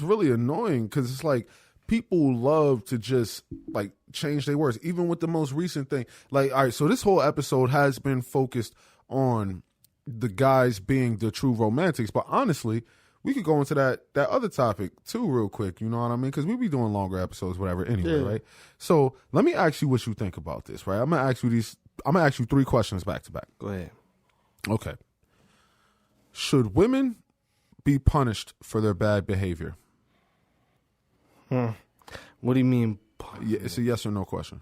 really annoying because it's like people love to just like change their words, even with the most recent thing. Like, all right, so this whole episode has been focused on the guys being the true romantics, but honestly, we could go into that other topic too real quick, you know what I mean? Because we be doing longer episodes, whatever, anyway, right? So let me ask you what you think about this, right? I'm gonna ask you 3 questions back to back. Go ahead. Okay. Should women be punished for their bad behavior? What do you mean? Yeah, it's a yes or no question.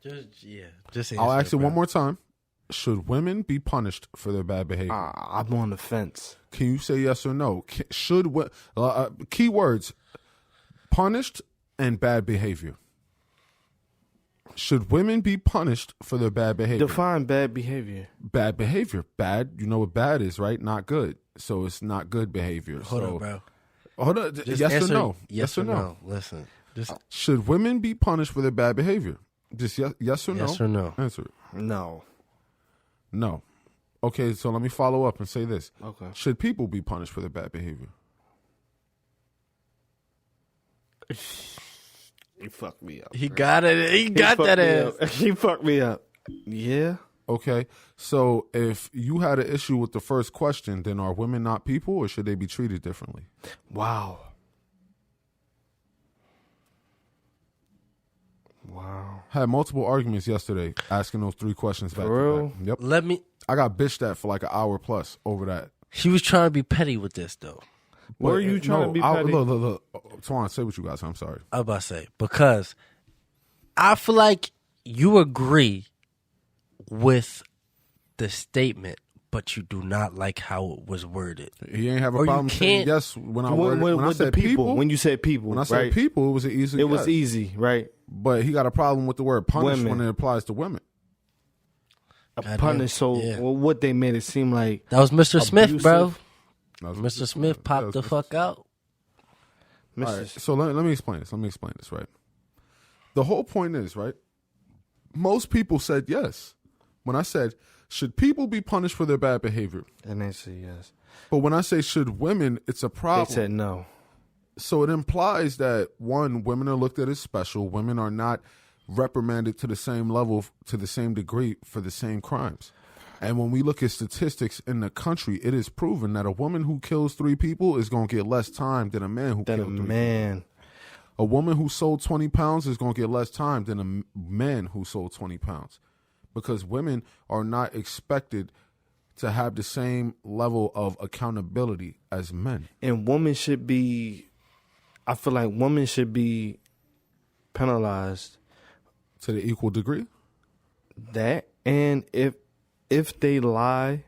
Just I'll ask it one more time. Should women be punished for their bad behavior? I'm on the fence. Can you say yes or no? Key words: punished and bad behavior. Should women be punished for their bad behavior? Define bad behavior. Bad behavior. Bad. You know what bad is, right? Not good. So it's not good behavior. Hold on, bro. Hold on. Just yes answer, or no? Yes or no? Listen. Should women be punished for their bad behavior? Just yes or no? Yes or no? Answer it. No. No. Okay, so let me follow up and say this. Okay. Should people be punished for their bad behavior? He fucked me up. He got it. He got that ass. He fucked me up. Yeah. Okay, so if you had an issue with the first question, then are women not people or should they be treated differently? Wow. Had multiple arguments yesterday asking those 3 questions back For to real? back. Yep. I got bitched at for like an hour plus over that. He was trying to be petty with this, though. Were you trying to be petty? Look. Twan, say what you got. I'm sorry. I was about to say, because I feel like you agree with the statement, but you do not like how it was worded. He ain't have a problem saying yes when I said people. When you said people, when I said people, it was an easy. It was easy, right? But he got a problem with the word punish when it applies to women. Punish. So what they made it seem like that was Mr. Smith, bro. Was Mr. Smith popped the fuck out. All right, so let me explain this. Right. The whole point is, right, most people said yes. When I said, should people be punished for their bad behavior? And they said yes. But when I say should women, it's a problem. They said no. So it implies that, one, women are looked at as special. Women are not reprimanded to the same level, to the same degree for the same crimes. And when we look at statistics in the country, it is proven that a woman who kills 3 people is going to get less time than a man who killed 3 people. A woman who sold 20 pounds is going to get less time than a man who sold 20 pounds. Because women are not expected to have the same level of accountability as men. And women should be, I feel like women should be penalized. To the equal degree? That, and if they lie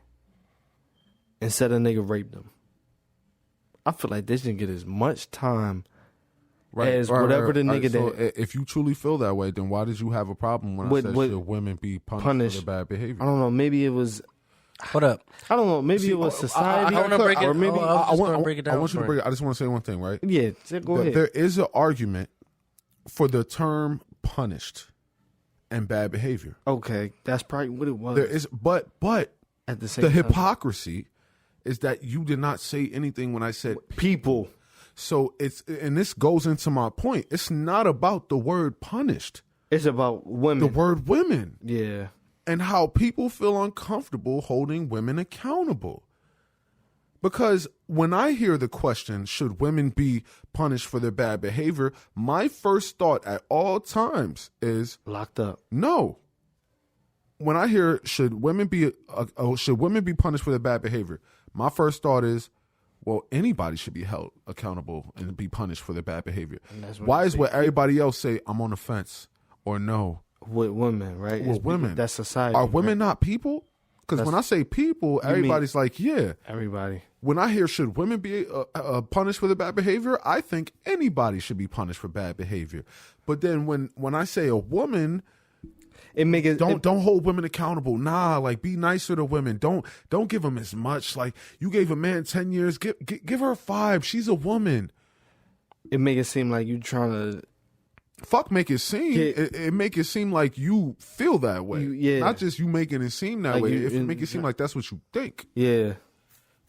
and said a nigga raped them, I feel like they shouldn't get as much time as whatever the nigga so that. If you truly feel that way, then why did you have a problem when I said should women be punished for their bad behavior? I don't know. Maybe it was. What up? I don't know. Maybe it was society. I want to break it. Or maybe I want to break it down. I want you to break it. I just want to say one thing, right? Yeah, go ahead. There is an argument for the term punished and bad behavior. Okay, that's probably what it was. There is, but at the same the time, hypocrisy is that you did not say anything when I said people. So and this goes into my point. It's not about the word punished. It's about women. The word women. Yeah. And how people feel uncomfortable holding women accountable. Because when I hear the question, should women be punished for their bad behavior, my first thought at all times is locked up. No. When I hear should women be punished for their bad behavior, my first thought is, well, anybody should be held accountable and be punished for their bad behavior. Why is what everybody else say, I'm on the fence or no? With women, right? With women. That's society. Are women not people? Because when I say people, everybody's like, yeah. Everybody. When I hear should women be punished for their bad behavior, I think anybody should be punished for bad behavior. But then when I say a woman, don't hold women accountable. Nah, like be nicer to women. Don't give them as much. Like you gave a man 10 years, give her 5. She's a woman. It make it seem like you trying to. Fuck, make it seem. It make it seem like you feel that way. Yeah. Not just you making it seem that way. Make it seem like that's what you think. Yeah.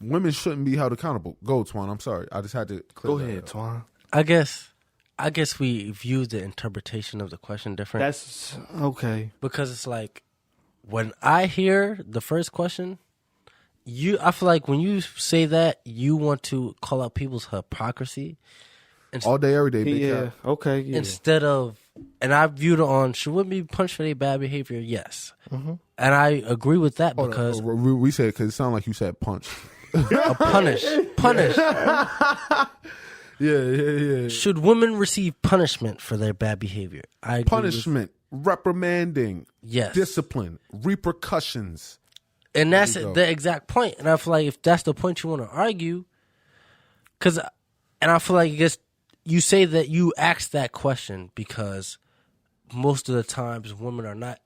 women shouldn't be held accountable. Go, Twan. I'm sorry. I just had to clear Go that ahead, up. Twan. I guess we view the interpretation of the question different. That's okay. Because it's like, when I hear the first question, I feel like when you say that, you want to call out people's hypocrisy. All day, every day, big Yeah. cat. Okay. Yeah. Instead of, and I viewed it on, should women be punished for their bad behavior? Yes. Mm-hmm. And I agree with that because We said because it sounded like you said punch. punish. Yeah. Should women receive punishment for their bad behavior? I agree Punishment, reprimanding, yes. discipline, repercussions. And that's There you go. the exact point. And I feel like if that's the point you want to argue, and I feel like you say that you asked that question because most of the times women are not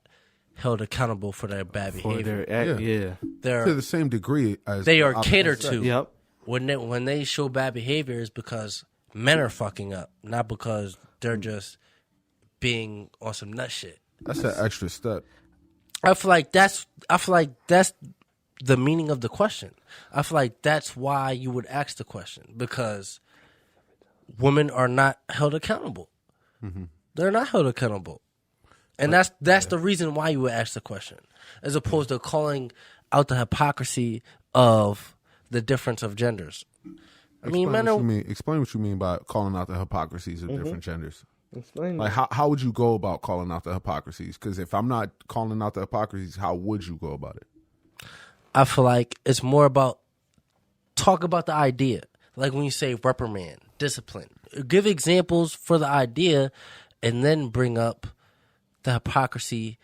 held accountable for their bad behavior. To the same degree as They are the catered opposite sex. to. Yep. When they show bad behavior is because men are fucking up, not because they're just being on some nut shit. That's an extra step. I feel like that's the meaning of the question. I feel like that's why you would ask the question, because women are not held accountable. Mm-hmm. They're not held accountable. And that's the reason why you would ask the question, as opposed to calling out the hypocrisy of the difference of genders. Explain what you mean by calling out the hypocrisies of different genders. Explain. Like how would you go about calling out the hypocrisies? Because if I'm not calling out the hypocrisies, how would you go about it? I feel like it's more about talk about the idea. Like when you say reprimand, discipline, give examples for the idea, and then bring up the hypocrisy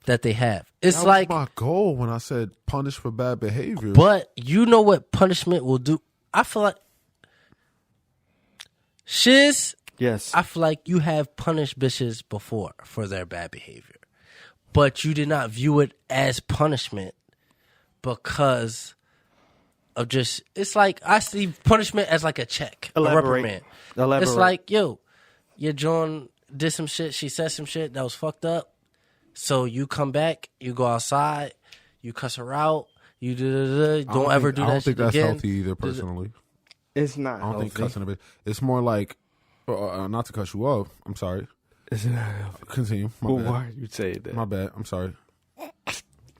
that they have. It's That like was my goal when I said punish for bad behavior. but you know what punishment will do? I feel like shiz. Yes. I feel like you have punished bitches before for their bad behavior, but you did not view it as punishment because of just. It's like I see punishment as like a check, a reprimand. It's like, yo, your John did some shit. She said some shit that was fucked up. So you come back, you go outside, you cuss her out, you don't ever do that. I don't think that's again. healthy either. Personally, It's not. I don't think cussing a bit. It's more like, not to cut you off. I'm sorry. It's not healthy. Continue. My bad. Why are you saying that? My bad. I'm sorry.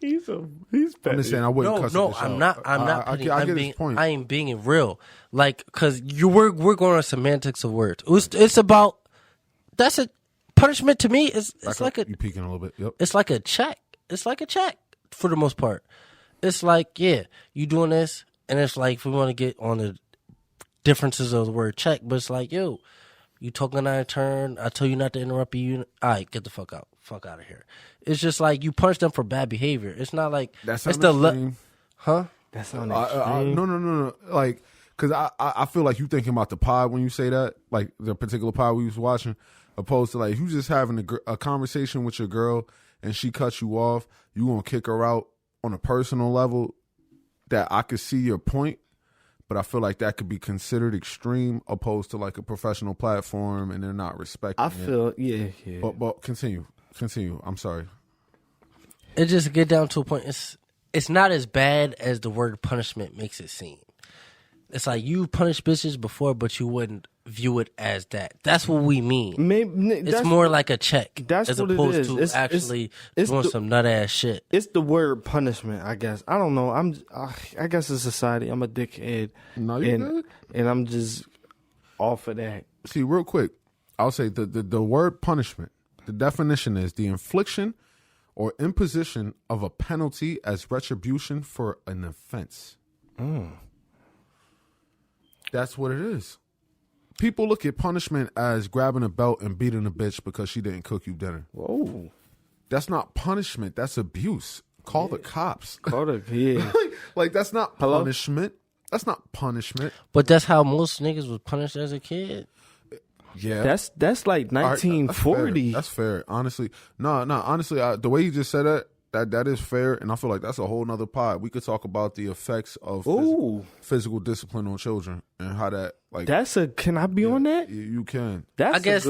He's I'm just saying I wouldn't cuss. No, this I'm out. not. I'm not. I get his point. I ain't being real. Like, cause we're going on semantics of words. It's about. That's a punishment to me. It's like a. You peeking a little bit. Yep. It's like a check. It's like a check for the most part. It's like, yeah, you doing this, and it's like, if we want to get on the differences of the word check, but it's like, yo, you talking out of turn. I tell you not to interrupt you. All right, get the fuck out. Fuck out of here. It's just like you punish them for bad behavior. It's not like That's it's extreme. huh? That sounds extreme. No. Like, because I feel like you thinking about the pod when you say that, like the particular pod we was watching, opposed to like you just having a conversation with your girl and she cuts you off, you gonna kick her out on a personal level. That I could see your point, but I feel like that could be considered extreme, opposed to like a professional platform and they're not respecting. I feel yeah. But continue. I'm sorry. It just get down to a point. It's not as bad as the word punishment makes it seem. It's like you punished bitches before, but you wouldn't view it as that. That's what we mean. It's more like a check that's as what it opposed is. to It's actually doing some nut ass shit. It's the word punishment, I guess. I don't know. I guess it's society. I'm a dickhead. No, you're good. And I'm just off of that. See, real quick, I'll say the word punishment. The definition is the infliction or imposition of a penalty as retribution for an offense. That's what it is. People look at punishment as grabbing a belt and beating a bitch because she didn't cook you dinner. Whoa. That's not punishment. That's abuse. Call the cops. Yeah. Like that's not punishment. That's not punishment. But that's how most niggas was punished as a kid. Yeah, That's like 1940. That's fair. Honestly, no. Honestly, the way you just said that is fair, and I feel like that's a whole nother pod. We could talk about the effects of physical discipline on children and how that like. Can I be on that? You can. I guess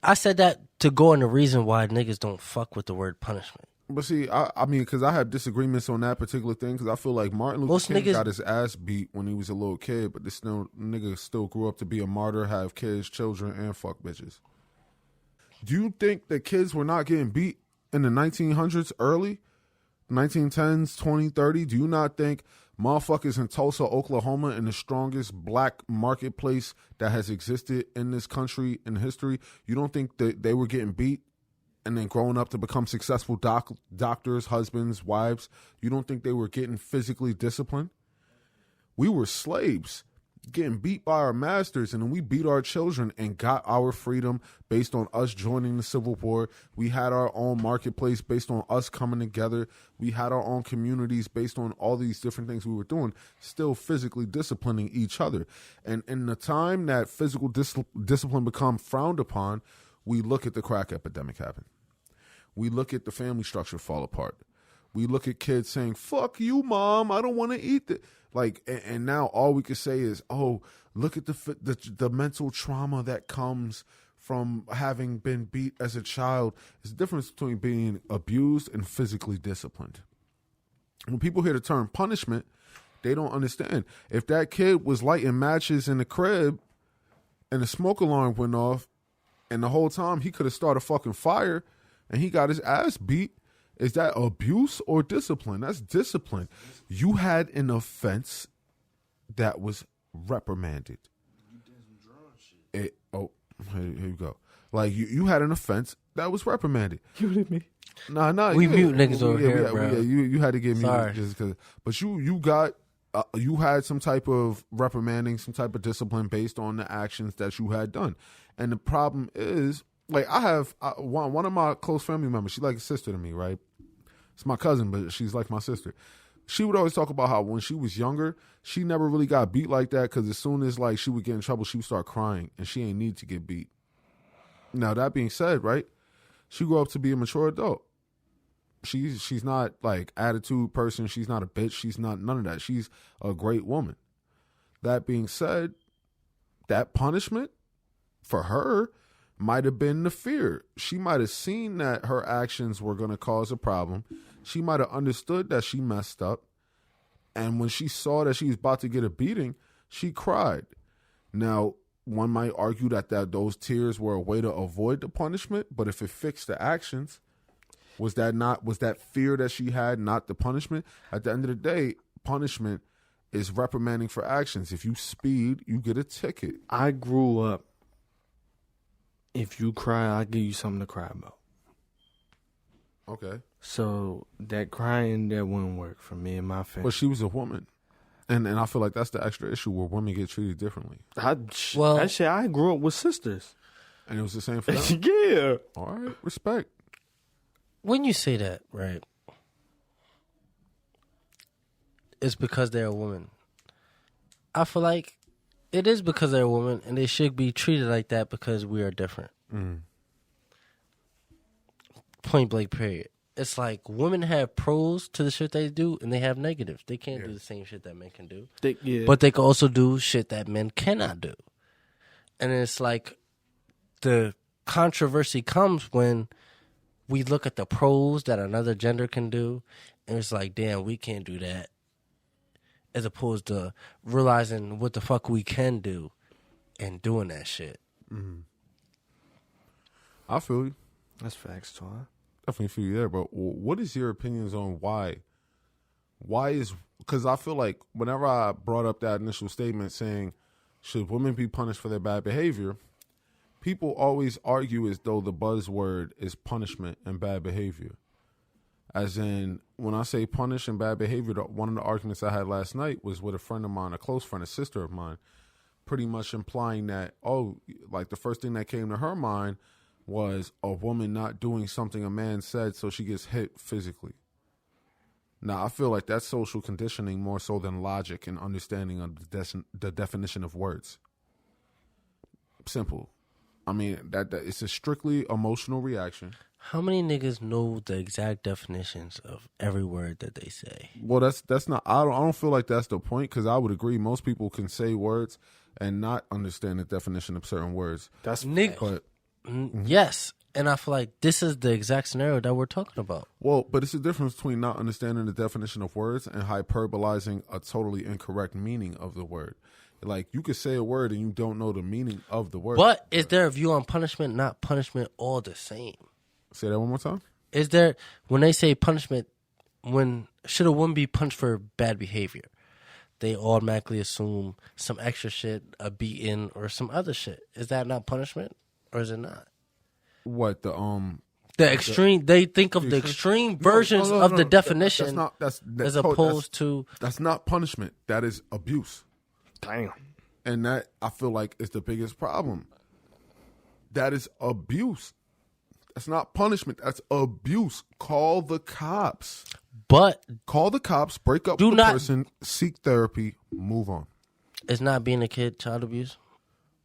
I said that to go on the reason why niggas don't fuck with the word punishment. But see, I mean, because I have disagreements on that particular thing. Because I feel like Martin Luther King got his ass beat when he was a little kid, but this nigga still grew up to be a martyr, have kids, children, and fuck bitches. Do you think that kids were not getting beat in the 1900s early? 1910s, 2030? Do you not think motherfuckers in Tulsa, Oklahoma, in the strongest black marketplace that has existed in this country in history, you don't think that they were getting beat and then growing up to become successful doctors, husbands, wives? You don't think they were getting physically disciplined? We were slaves getting beat by our masters, and then we beat our children and got our freedom based on us joining the Civil War. We had our own marketplace based on us coming together. We had our own communities based on all these different things we were doing, still physically disciplining each other. And in the time that physical discipline become frowned upon, we look at the crack epidemic happen. We look at the family structure fall apart. We look at kids saying, fuck you, mom, I don't want to eat that. Like, and now all we could say is, oh, look at the mental trauma that comes from having been beat as a child. There's a difference between being abused and physically disciplined. When people hear the term punishment, they don't understand. If that kid was lighting matches in the crib and the smoke alarm went off, and the whole time he could have started a fucking fire and he got his ass beat, is that abuse or discipline? That's discipline. You had an offense that was reprimanded. Here you go. Like, you had an offense that was reprimanded. You with me? Nah. We mute niggas over here, bro. You had to give me Sorry. just because. But you got you had some type of reprimanding, some type of discipline based on the actions that you had done. And the problem is, like, I have one of my close family members. She's like a sister to me, right? It's my cousin, but she's like my sister. She would always talk about how when she was younger, she never really got beat like that, because as soon as like she would get in trouble, she would start crying, and she ain't need to get beat. Now, that being said, right, she grew up to be a mature adult. She's not like attitude person. She's not a bitch. She's not none of that. She's a great woman. That being said, that punishment for her might have been the fear. She might have seen that her actions were going to cause a problem. She might have understood that she messed up. And when she saw that she was about to get a beating, she cried. Now, one might argue that those tears were a way to avoid the punishment, but if it fixed the actions, was that fear that she had not the punishment? At the end of the day, punishment is reprimanding for actions. If you speed, you get a ticket. I grew up, if you cry, I'll give you something to cry about. Okay. So that crying, that wouldn't work for me and my family. But she was a woman. And I feel like that's the extra issue where women get treated differently. Actually, I grew up with sisters. And it was the same for them? Yeah. All right. Respect. When you say that, right, it's because they're a woman. I feel like it is because they're a woman, and they should be treated like that because we are different. Mm. Point blank, period. It's like women have pros to the shit they do, and they have negatives. They can't do the same shit that men can do. But they can also do shit that men cannot do. And it's like the controversy comes when we look at the pros that another gender can do, and it's like, damn, we can't do that. As opposed to realizing what the fuck we can do and doing that shit. Mm-hmm. I feel you. That's facts, Twan. Definitely feel you there, but what is your opinions on why? Why is, because I feel like whenever I brought up that initial statement saying, should women be punished for their bad behavior, people always argue as though the buzzword is punishment and bad behavior. As in, when I say punish and bad behavior, one of the arguments I had last night was with a friend of mine, a close friend, a sister of mine, pretty much implying that, like the first thing that came to her mind was a woman not doing something a man said, so she gets hit physically. Now, I feel like that's social conditioning more so than logic and understanding of the definition of words. Simple. I mean, that it's a strictly emotional reaction. How many niggas know the exact definitions of every word that they say? Well, that's not. I don't feel like that's the point, because I would agree most people can say words and not understand the definition of certain words. That's nigga. But Yes, And I feel like this is the exact scenario that we're talking about. Well, but it's the difference between not understanding the definition of words and hyperbolizing a totally incorrect meaning of the word. Like, you could say a word and you don't know the meaning of the word. But is there a view on punishment, not punishment, all the same? Say that one more time. Is there, when they say punishment, should a woman be punished for bad behavior? They automatically assume some extra shit, a beating, or some other shit. Is that not punishment, or is it not? What the extreme? They think of the extreme versions of the definition that's as opposed to. That's not punishment. That is abuse. Damn. And that, I feel like, is the biggest problem. That is abuse. That's not punishment. That's abuse. Call the cops. But call the cops. Break up with the person. Seek therapy. Move on. It's not being a kid child abuse.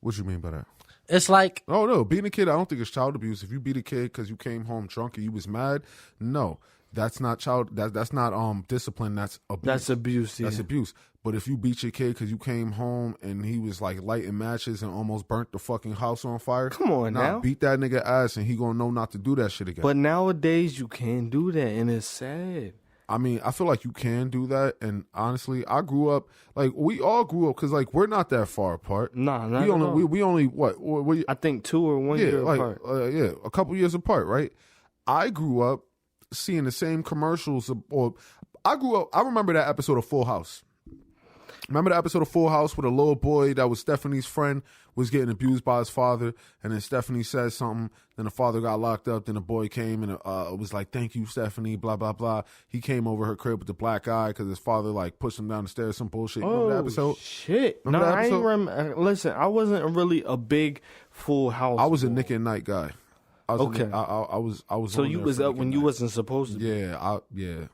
What you mean by that? It's like, no, being a kid, I don't think it's child abuse. If you beat a kid because you came home drunk and you was mad, no, that's not that's not discipline. That's abuse. That's abuse. Yeah. That's abuse. But if you beat your kid because you came home and he was like lighting matches and almost burnt the fucking house on fire, come on now, beat that nigga ass and he gonna know not to do that shit again. But nowadays you can't do that, and it's sad. I mean, I feel like you can do that, and honestly, I grew up like we all grew up because like we're not that far apart. Nah, not we only we only what I think 2 or 1 year apart. Yeah, a couple years apart, right? I grew up seeing the same commercials, or I grew up. I remember that episode of Full House. Remember the episode of Full House where the little boy that was Stephanie's friend was getting abused by his father, and then Stephanie said something, then the father got locked up, then the boy came and was like, thank you, Stephanie, blah, blah, blah. He came over her crib with the black eye because his father like pushed him down the stairs, some bullshit. Remember that episode? Shit. No, I ain't remember. Listen, I wasn't really a big Full House. I was a Nick at Night guy. I was So you was up when you wasn't supposed to be. Yeah.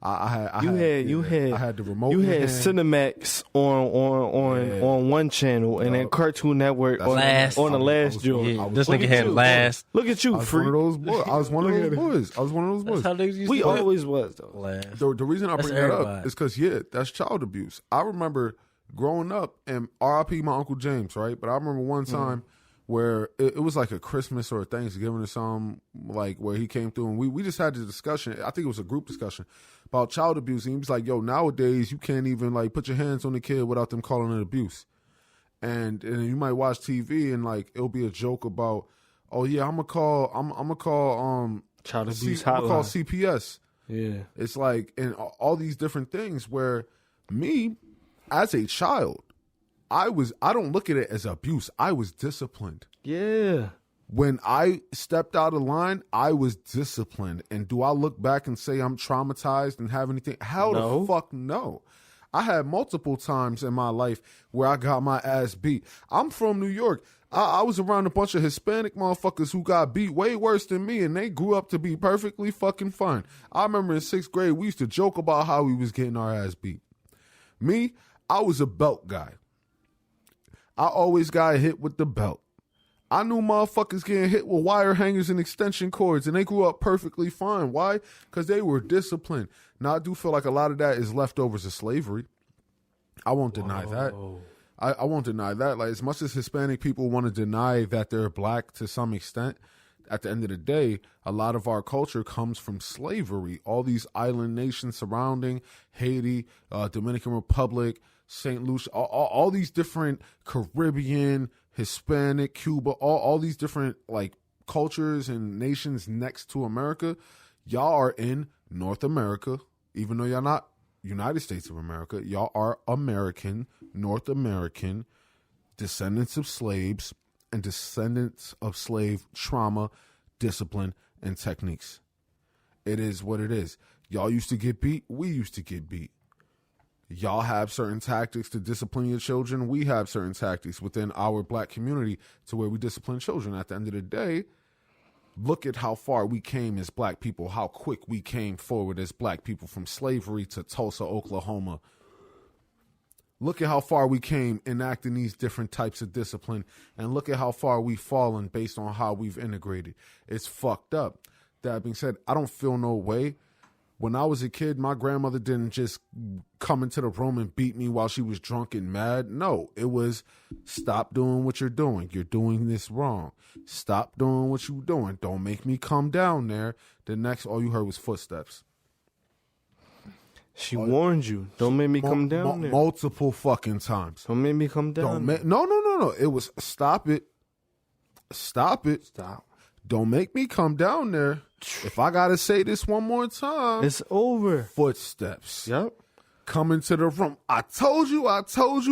I had the remote. You had Cinemax on one channel and then Cartoon Network on the last joint. Yeah, this nigga had last. Look at you, freak. I was one of those boys. That's how niggas used we to always was though. Last. The reason I bring that up is because that's child abuse. I remember growing up, and R.I.P. my Uncle James, right? But I remember one time where it was like a Christmas or a Thanksgiving or something, like where he came through and we just had the discussion. I think it was a group discussion about child abuse. And he was like, yo, nowadays you can't even like put your hands on the kid without them calling it abuse. And you might watch TV and like it'll be a joke about, oh yeah, I'm gonna call child abuse hotline. I'm gonna call CPS. Yeah. It's like, and all these different things where me as a child, I don't look at it as abuse. I was disciplined. Yeah. When I stepped out of line, I was disciplined. And do I look back and say I'm traumatized and have anything? Hell the fuck no. I had multiple times in my life where I got my ass beat. I'm from New York. I was around a bunch of Hispanic motherfuckers who got beat way worse than me, and they grew up to be perfectly fucking fine. I remember in 6th grade, we used to joke about how we was getting our ass beat. Me, I was a belt guy. I always got hit with the belt. I knew motherfuckers getting hit with wire hangers and extension cords, and they grew up perfectly fine. Why? Because they were disciplined. Now, I do feel like a lot of that is leftovers of slavery. I won't deny that. I won't deny that. Like, as much as Hispanic people want to deny that they're black to some extent, at the end of the day, a lot of our culture comes from slavery. All these island nations surrounding Haiti, Dominican Republic, St. Lucia, all these different Caribbean, Hispanic, Cuba, all these different like cultures and nations next to America. Y'all are in North America, even though y'all not United States of America. Y'all are American, North American, descendants of slaves and descendants of slave trauma, discipline, and techniques. It is what it is. Y'all used to get beat. We used to get beat. Y'all have certain tactics to discipline your children. We have certain tactics within our black community to where we discipline children. At the end of the day, look at how far we came as black people, how quick we came forward as black people from slavery to Tulsa, Oklahoma. Look at how far we came enacting these different types of discipline, and look at how far we've fallen based on how we've integrated. It's fucked up. That being said, I don't feel no way When I was a kid, my grandmother didn't just come into the room and beat me while she was drunk and mad. No, it was stop doing what you're doing. You're doing this wrong. Stop doing what you're doing. Don't make me come down there. The next, all you heard was footsteps. She warned you. Don't make me come down there. Multiple fucking times. Don't make me come down there. No. It was stop it. Stop it. Stop. Don't make me come down there. If I gotta say this one more time, It's over. footsteps. Yep. Come into the room. I told you,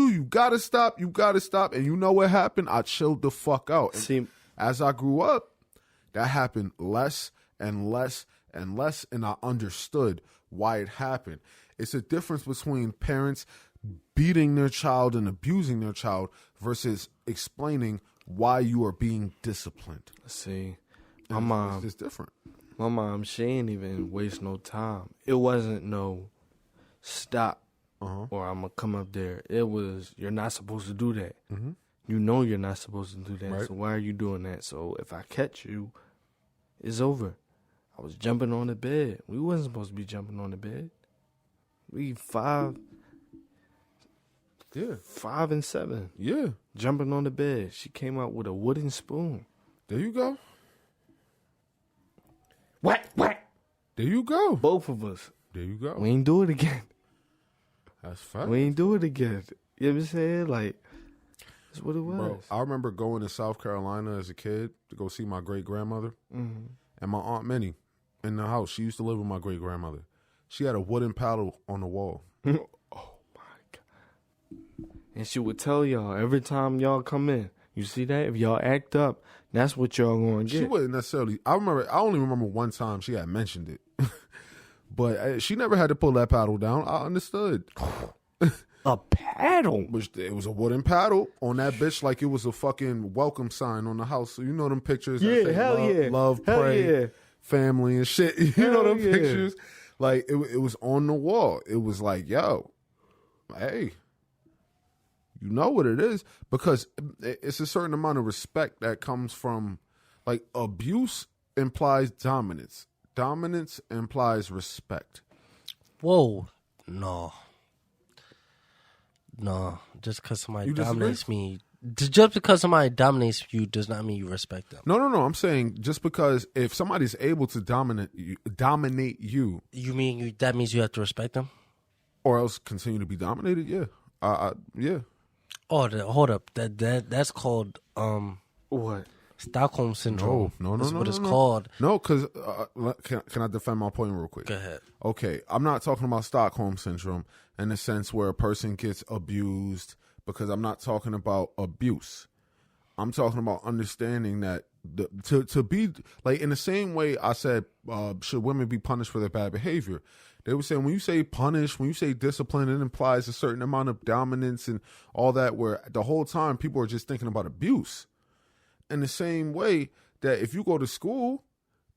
you gotta stop. And you know what happened? I chilled the fuck out. And See, as I grew up, that happened less and less and less, and I understood why it happened. It's a difference between parents beating their child and abusing their child versus explaining why you are being disciplined. see, It's just different. my mom, she ain't even waste no time. It wasn't no stop or I'm gonna come up there. It was, you're not supposed to do that. Mm-hmm. You know you're not supposed to do that. Right. So why are you doing that? So if I catch you, it's over. I was jumping on the bed. We wasn't supposed to be jumping on the bed. We 5 and 7 Yeah. jumping on the bed. She came out with a wooden spoon. There you go. Whack. There you go. Both of us. There you go. We ain't do it again. That's fact. We ain't do it again. You know what I'm saying? Like, that's what it was. Bro, I remember going to South Carolina as a kid to go see my great grandmother Mm-hmm. and my Aunt Minnie in the house. She used to live with my great grandmother. She had a wooden paddle on the wall. Oh my God. And she would tell y'all every time y'all come in, you see that? If y'all act up, that's what y'all gonna get. She wouldn't necessarily. I only remember one time she had mentioned it, but she never had to pull that paddle down. I understood. A paddle? Which it was a wooden paddle on that bitch, like it was a fucking welcome sign on the house. So you know them pictures. that Yeah, say hell love, yeah. love, Hell pray, yeah. family and shit. You know Hell them yeah. pictures. Like it was on the wall. It was like, yo, hey, you know what it is, because it's a certain amount of respect that comes from, like, abuse implies dominance. Dominance implies respect. Whoa, no. Just because somebody You disagree? dominates me, just because somebody dominates you does not mean you respect them. No. I'm saying just because if somebody's able to dominate you, You mean that means you have to respect them? or else continue to be dominated, yeah, yeah. Oh, hold up. That's called What? Stockholm syndrome. No. That's what it's called. No, because can I defend my point real quick? Go ahead. Okay, I'm not talking about Stockholm syndrome in the sense where a person gets abused, because I'm not talking about abuse. I'm talking about understanding that to be, like, in the same way I said, should women be punished for their bad behavior? They were saying when you say punish, when you say discipline, it implies a certain amount of dominance and all that, where the whole time people are just thinking about abuse. In the same way that if you go to school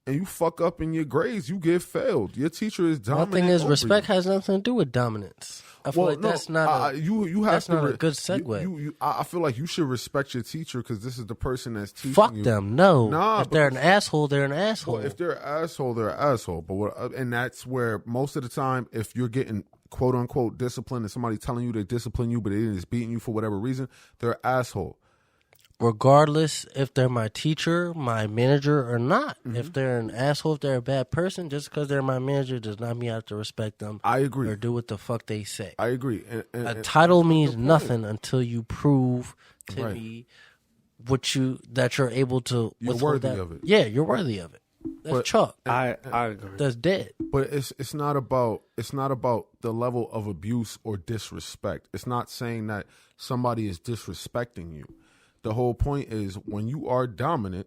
and you fuck up in your grades, you get failed. Your teacher is dominant. My thing is, over respect you. has nothing to do with dominance. I feel that's not you have that's to not a good segue. I feel like you should respect your teacher, because this is the person that's teaching Fuck you. them. No. Nah, if they're an asshole, they're an asshole. Well, if they're an asshole, they're an asshole. But and that's where most of the time, if you're getting quote unquote disciplined and somebody telling you they discipline you, but they is beating you for whatever reason, they're an asshole. Regardless if they're my teacher, my manager, or not. Mm-hmm. If they're an asshole, if they're a bad person, just because they're my manager does not mean I have to respect them. I agree. Or do what the fuck they say. I agree. A title means nothing until you prove to Right. me that you're able to. You're withhold worthy that. of it. Yeah, you're worthy of it. That's But- chalk. I agree. That's dead. But it's not about the level of abuse or disrespect. It's not saying that somebody is disrespecting you. The whole point is, when you are dominant,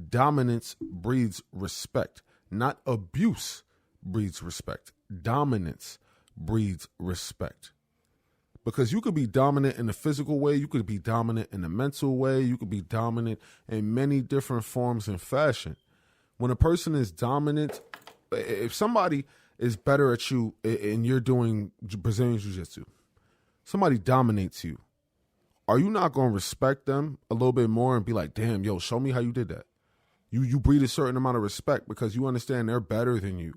dominance breeds respect. Not abuse breeds respect. Dominance breeds respect. Because you could be dominant in a physical way, you could be dominant in a mental way, you could be dominant in many different forms and fashion. When a person is dominant, if somebody is better at you and you're doing Brazilian Jiu-Jitsu, somebody dominates you, are you not going to respect them a little bit more and be like, damn, yo, show me how you did that? You breed a certain amount of respect because you understand they're better than you.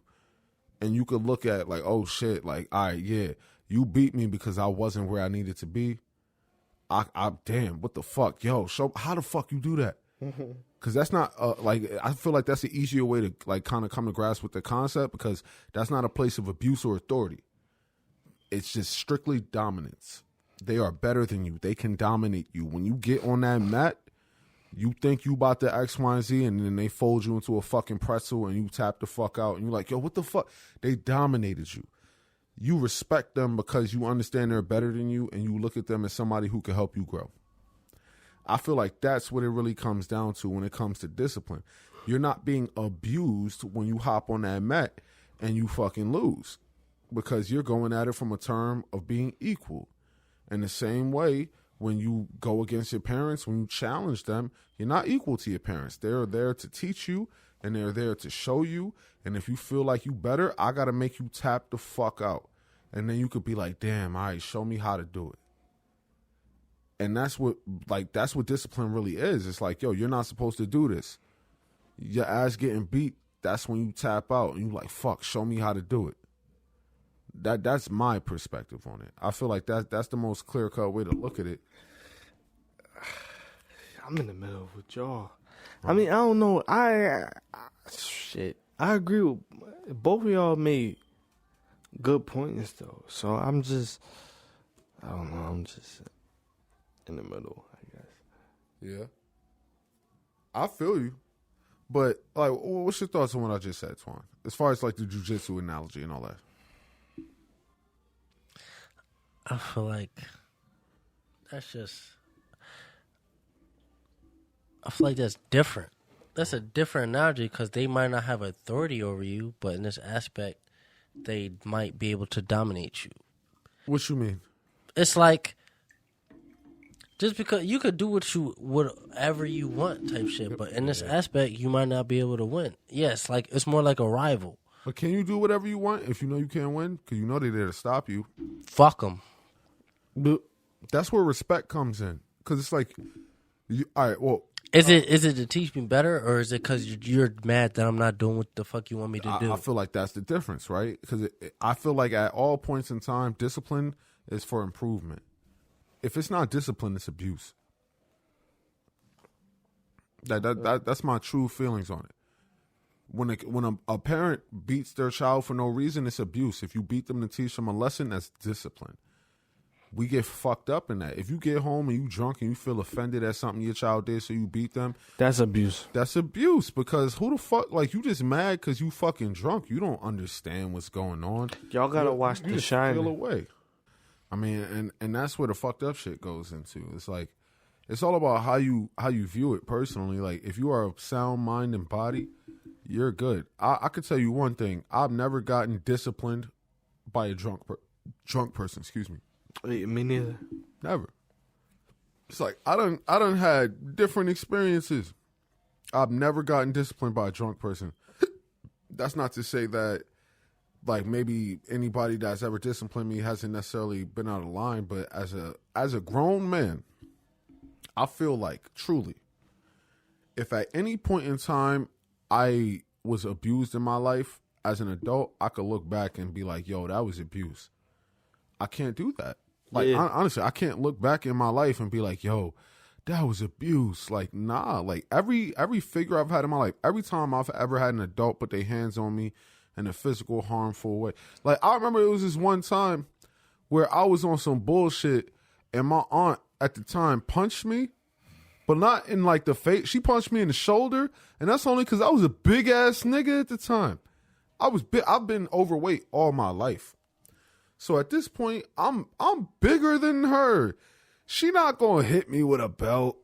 and you could look at like, oh shit, like, all right, yeah, you beat me because I wasn't where I needed to be. I damn, what the fuck, yo, how the fuck you do that? Because that's not like, I feel like that's the easier way to like kind of come to grasp with the concept, because that's not a place of abuse or authority. It's just strictly dominance. They are better than you. They can dominate you. When you get on that mat, you think you about to X, Y, and Z, and then they fold you into a fucking pretzel and you tap the fuck out and you're like, yo, what the fuck? They dominated you. You respect them because you understand they're better than you, and you look at them as somebody who can help you grow. I feel like that's what it really comes down to when it comes to discipline. You're not being abused when you hop on that mat and you fucking lose, because you're going at it from a term of being equal. In the same way, when you go against your parents, when you challenge them, you're not equal to your parents. They're there to teach you, and they're there to show you. And if you feel like you better, I got to make you tap the fuck out. And then you could be like, damn, all right, show me how to do it. And that's what discipline really is. It's like, yo, you're not supposed to do this. Your ass getting beat, that's when you tap out and you like, fuck, show me how to do it. That's my perspective on it. I feel like that's the most clear-cut way to look at it. I'm in the middle with y'all. I mean, I don't know. I agree with both of y'all made good points though. So I don't know. I'm just in the middle, I guess. Yeah. I feel you. But like, what's your thoughts on what I just said, Twan? As far as like the jiu-jitsu analogy and all that. I feel like that's different. That's a different analogy, because they might not have authority over you, but in this aspect, they might be able to dominate you. What you mean? It's like, just because you could do whatever you want type shit, but in this aspect, you might not be able to win. Yes, like it's more like a rival. But can you do whatever you want if you know you can't win? Because you know they're there to stop you. Fuck them. That's where respect comes in. Because it's like, all right, well. Is it to teach me better, or is it because you're mad that I'm not doing what the fuck you want me to do? I feel like that's the difference, right? Because I feel like at all points in time, discipline is for improvement. If it's not discipline, it's abuse. That's my true feelings on it. When a parent beats their child for no reason, it's abuse. If you beat them to teach them a lesson, that's discipline. We get fucked up in that. If you get home and you drunk and you feel offended at something your child did, so you beat them, that's abuse. That's abuse, because who the fuck, like, you just mad because you fucking drunk. You don't understand what's going on. Y'all gotta watch The Shining. Feel away. I mean, and that's where the fucked up shit goes into. It's like, it's all about how you view it personally. Like, if you are of sound mind and body, you're good. I could tell you one thing. I've never gotten disciplined by a drunk person. Excuse me. Me neither. Never. It's like I done had different experiences. I've never gotten disciplined by a drunk person. That's not to say that, like, maybe anybody that's ever disciplined me hasn't necessarily been out of line, but as a grown man, I feel like, truly, if at any point in time I was abused in my life as an adult, I could look back and be like, yo, that was abuse. I can't do that. Like, honestly, I can't look back in my life and be like, yo, that was abuse. Like, nah. Like, every figure I've had in my life, every time I've ever had an adult put their hands on me in a physical, harmful way. Like, I remember it was this one time where I was on some bullshit and my aunt at the time punched me, but not in, like, the face. She punched me in the shoulder, and that's only because I was a big-ass nigga at the time. I've been overweight all my life. So at this point, I'm bigger than her. She not gonna hit me with a belt.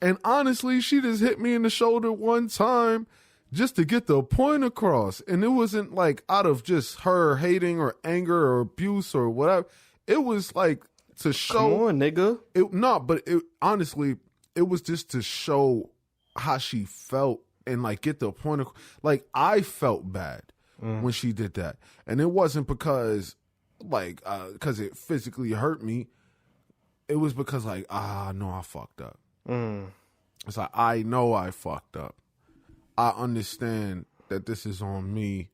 And honestly, she just hit me in the shoulder one time just to get the point across. And it wasn't like out of just her hating or anger or abuse or whatever. It was like to show. Come on, nigga. Honestly, it was just to show how she felt and like get the point across. Like, I felt bad when she did that. And it wasn't because it physically hurt me. It was because, like, I know I fucked up. It's like, I know I fucked up. I understand that this is on me,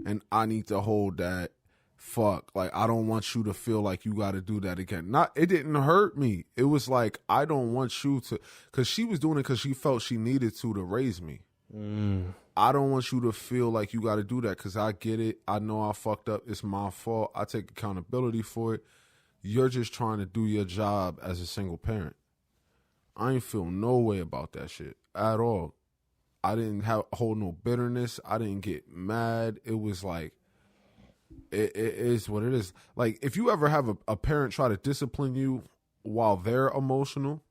and I need to hold that. Fuck, like I don't want you to feel like you got to do that again. Not, it didn't hurt me. It was like I don't want you to, because she was doing it because she felt she needed to raise me. I don't want you to feel like you got to do that because I get it. I know I fucked up. It's my fault. I take accountability for it. You're just trying to do your job as a single parent. I ain't feel no way about that shit at all. I didn't hold no bitterness. I didn't get mad. It was like, it is what it is. Like, if you ever have a parent try to discipline you while they're emotional,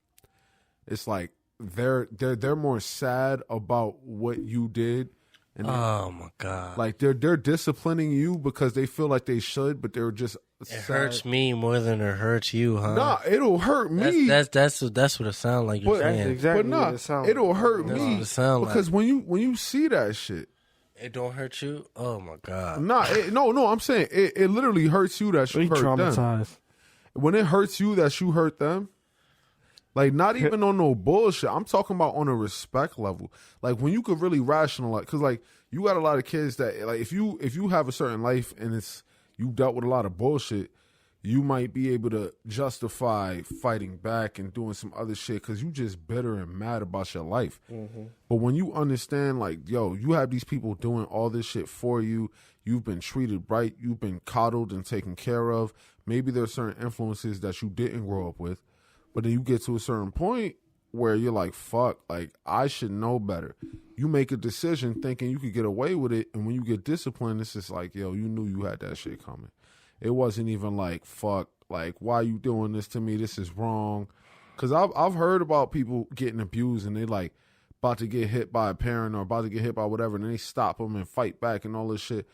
it's like they're more sad about what you did. And oh my God. Like they're disciplining you because they feel like they should, but they're just sad. It hurts me more than it hurts you, huh? Nah, it'll hurt me. That's what it sounds like you're saying. Exactly. But nah, what it sound it'll like. hurt That's me what it sound because like. when you see that shit, It don't hurt you? Oh my God. nah, no, I'm saying it literally hurts you that you We hurt them. traumatized. When it hurts you that you hurt them, like not even on no bullshit. I'm talking about on a respect level. Like when you could really rationalize, because like you got a lot of kids that like if you have a certain life and it's you dealt with a lot of bullshit, you might be able to justify fighting back and doing some other shit because you just bitter and mad about your life. But when you understand, like, yo, you have these people doing all this shit for you. You've been treated right. You've been coddled and taken care of. Maybe there are certain influences that you didn't grow up with. But then you get to a certain point where you're like, fuck, like, I should know better. You make a decision thinking you could get away with it. And when you get disciplined, it's just like, yo, you knew you had that shit coming. It wasn't even like, fuck, like, why are you doing this to me? This is wrong. Because I've heard about people getting abused and they like about to get hit by a parent or about to get hit by whatever, and they stop them and fight back and all this shit.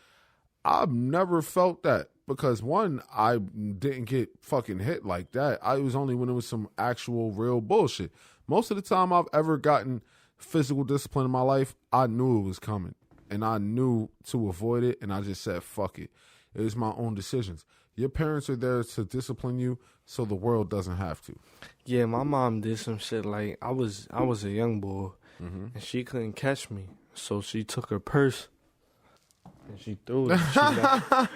I've never felt that because, one, I didn't get fucking hit like that. I was only when it was some actual real bullshit. Most of the time I've ever gotten physical discipline in my life, I knew it was coming. And I knew to avoid it, and I just said, fuck it. It was my own decisions. Your parents are there to discipline you so the world doesn't have to. Yeah, my mom did some shit like I was a young boy and she couldn't catch me. So she took her purse and she threw it. She got,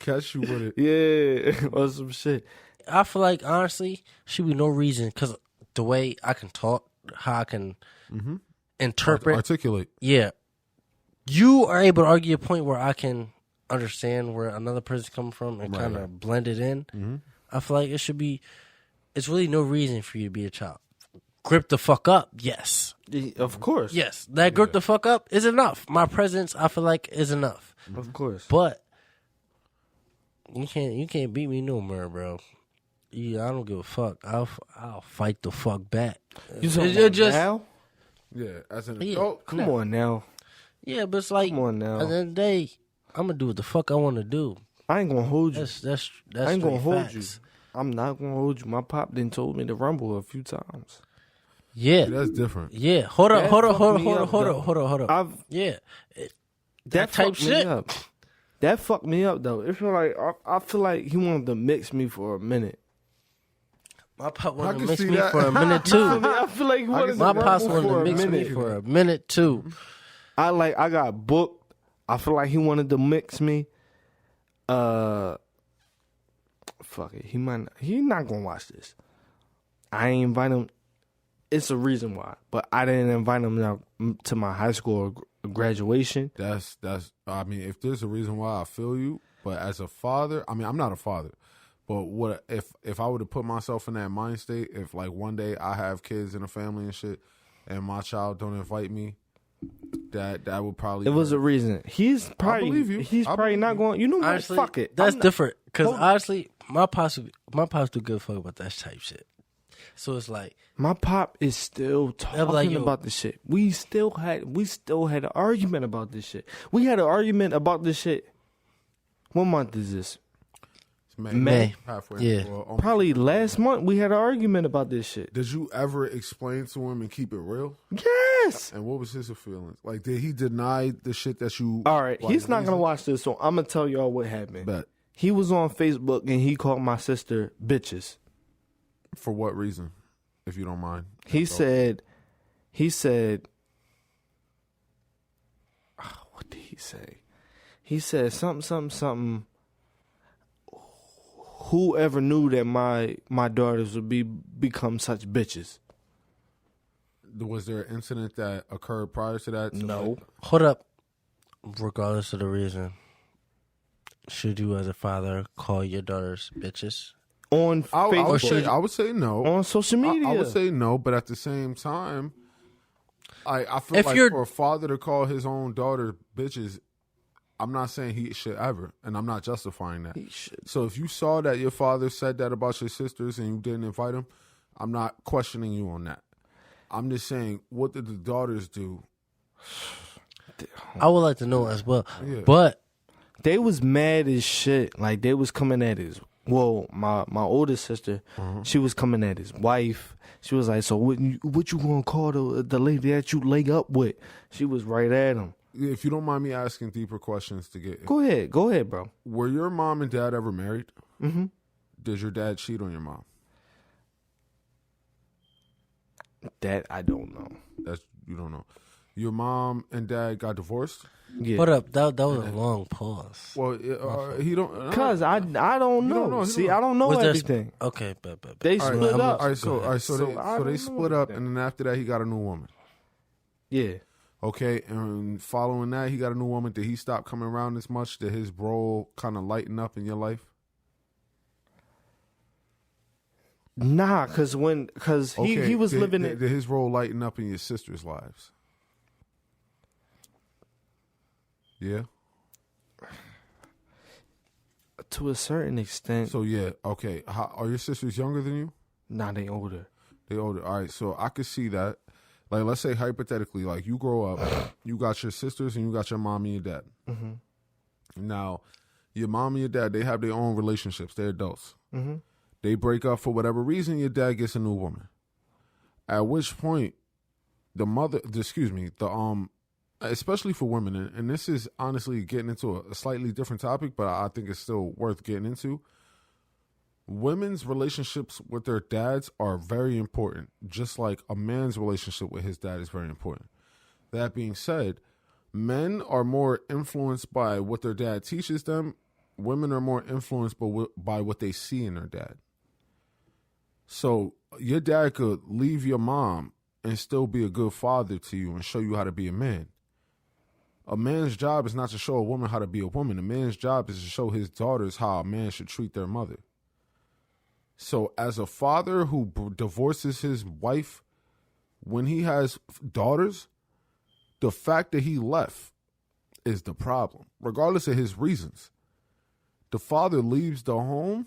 Catch you with it. yeah, or some shit. I feel like, honestly, should be no reason because the way I can talk, how I can interpret. Articulate. Yeah. You are able to argue a point where I can understand where another person's coming from and kind of blend it in. I feel like it's really no reason for you to be a child. Grip the fuck up, yes. Of course. Yes, that grip the fuck up is enough. My presence, I feel like, is enough. Of course. But you can't beat me no more, bro. Yeah, I don't give a fuck. I'll fight the fuck back. You talking about now? Yeah, as an Yeah. adult. Come on now. Yeah, but it's like, Come on now. at the end of the day, I'm gonna do what the fuck I want to do. I ain't gonna hold you. That's I ain't gonna straight hold facts. you. I'm not gonna hold you. My pop done told me to rumble a few times. Yeah, That's different. yeah. Hold That up. fucked me up, Yeah, That type fucked shit. me up. That fucked me up though. It feel like I feel like he wanted to mix me for a minute. my pop I wanted to can mix see me that. for a minute too. I feel like he wanted My to pops rumble wanted for to a mix me minute. for a minute too. I got booked. I feel like he wanted to mix me. Fuck it. He not gonna watch this. I ain't invite him. It's a reason why, but I didn't invite him now to my high school graduation. That's. I mean, if there's a reason why, I feel you. But as a father, I mean, I'm not a father. But what if I were to put myself in that mind state? If like one day I have kids and a family and shit, and my child don't invite me, that would probably. It was a reason. He's probably. believe you. He's I probably believe not you. going. You know what? Honestly, Fuck it. That's I'm not- different. Because Hold on. honestly, my pops do good fuck about that type shit. So it's like, My pop is still talking like, yo. about this shit. We still had an argument about this shit. We had an argument about this shit. What month is this? It's May. May. Halfway. Yeah. Well, Probably last month we had an argument about this shit. Did you ever explain to him and keep it real? Yes. And what was his feelings? Like, did he deny the shit that you? All right, like, he's not gonna reason? watch this, so I'm gonna tell y'all what happened. Bet. He was on Facebook and he called my sister bitches. For what reason, if you don't mind? He said, what did he say? He said something. Whoever knew that my daughters would become such bitches? Was there an incident that occurred prior to that? No. Hold up. Regardless of the reason, should you as a father call your daughters bitches? On Facebook. I would say no. On social media. I would say no, but at the same time, I feel If like you're- for a father to call his own daughter bitches, I'm not saying he should ever, and I'm not justifying that. He should. So if you saw that your father said that about your sisters and you didn't invite him, I'm not questioning you on that. I'm just saying, what did the daughters do? I would like to know as well. Yeah. But They was mad as shit. Like, they was coming at his... Well, my oldest sister, she was coming at his wife. She was like, so what you gonna call the lady that you lay up with? She was right at him. If you don't mind me asking deeper questions to get... Go ahead, bro. Were your mom and dad ever married? Mm-hmm. Did your dad cheat on your mom? That I don't know. You don't know. Your mom and dad got divorced? Yeah. hold up. That was a long pause. Well, he don't... Cause I don't know. don't know. See, I don't know Was there everything. Okay, but. They All right, split up. All right, so I they don't split know up, everything. and then after that, he got a new woman. Yeah. Okay, and following that, he got a new woman. Did he stop coming around as much? Did his role kind of lighten up in your life? Nah, cause he was living did his role lighten up in your sister's lives? Yeah. to a certain extent. So yeah, okay. Are your sisters younger than you? Nah, they older. They older. All right, so I could see that. Like, let's say hypothetically, like you grow up, you got your sisters and you got your mom and your dad. Mm-hmm. Now, your mom and your dad, they have their own relationships. They're adults. Mm-hmm. They break up for whatever reason. Your dad gets a new woman. At which point, especially for women, and this is honestly getting into a slightly different topic, but I think it's still worth getting into. Women's relationships with their dads are very important, just like a man's relationship with his dad is very important. That being said, men are more influenced by what their dad teaches them. Women are more influenced by what they see in their dad. So your dad could leave your mom and still be a good father to you and show you how to be a man. A man's job is not to show a woman how to be a woman. A man's job is to show his daughters how a man should treat their mother. So as a father who divorces his wife when he has daughters, the fact that he left is the problem, regardless of his reasons. The father leaves the home,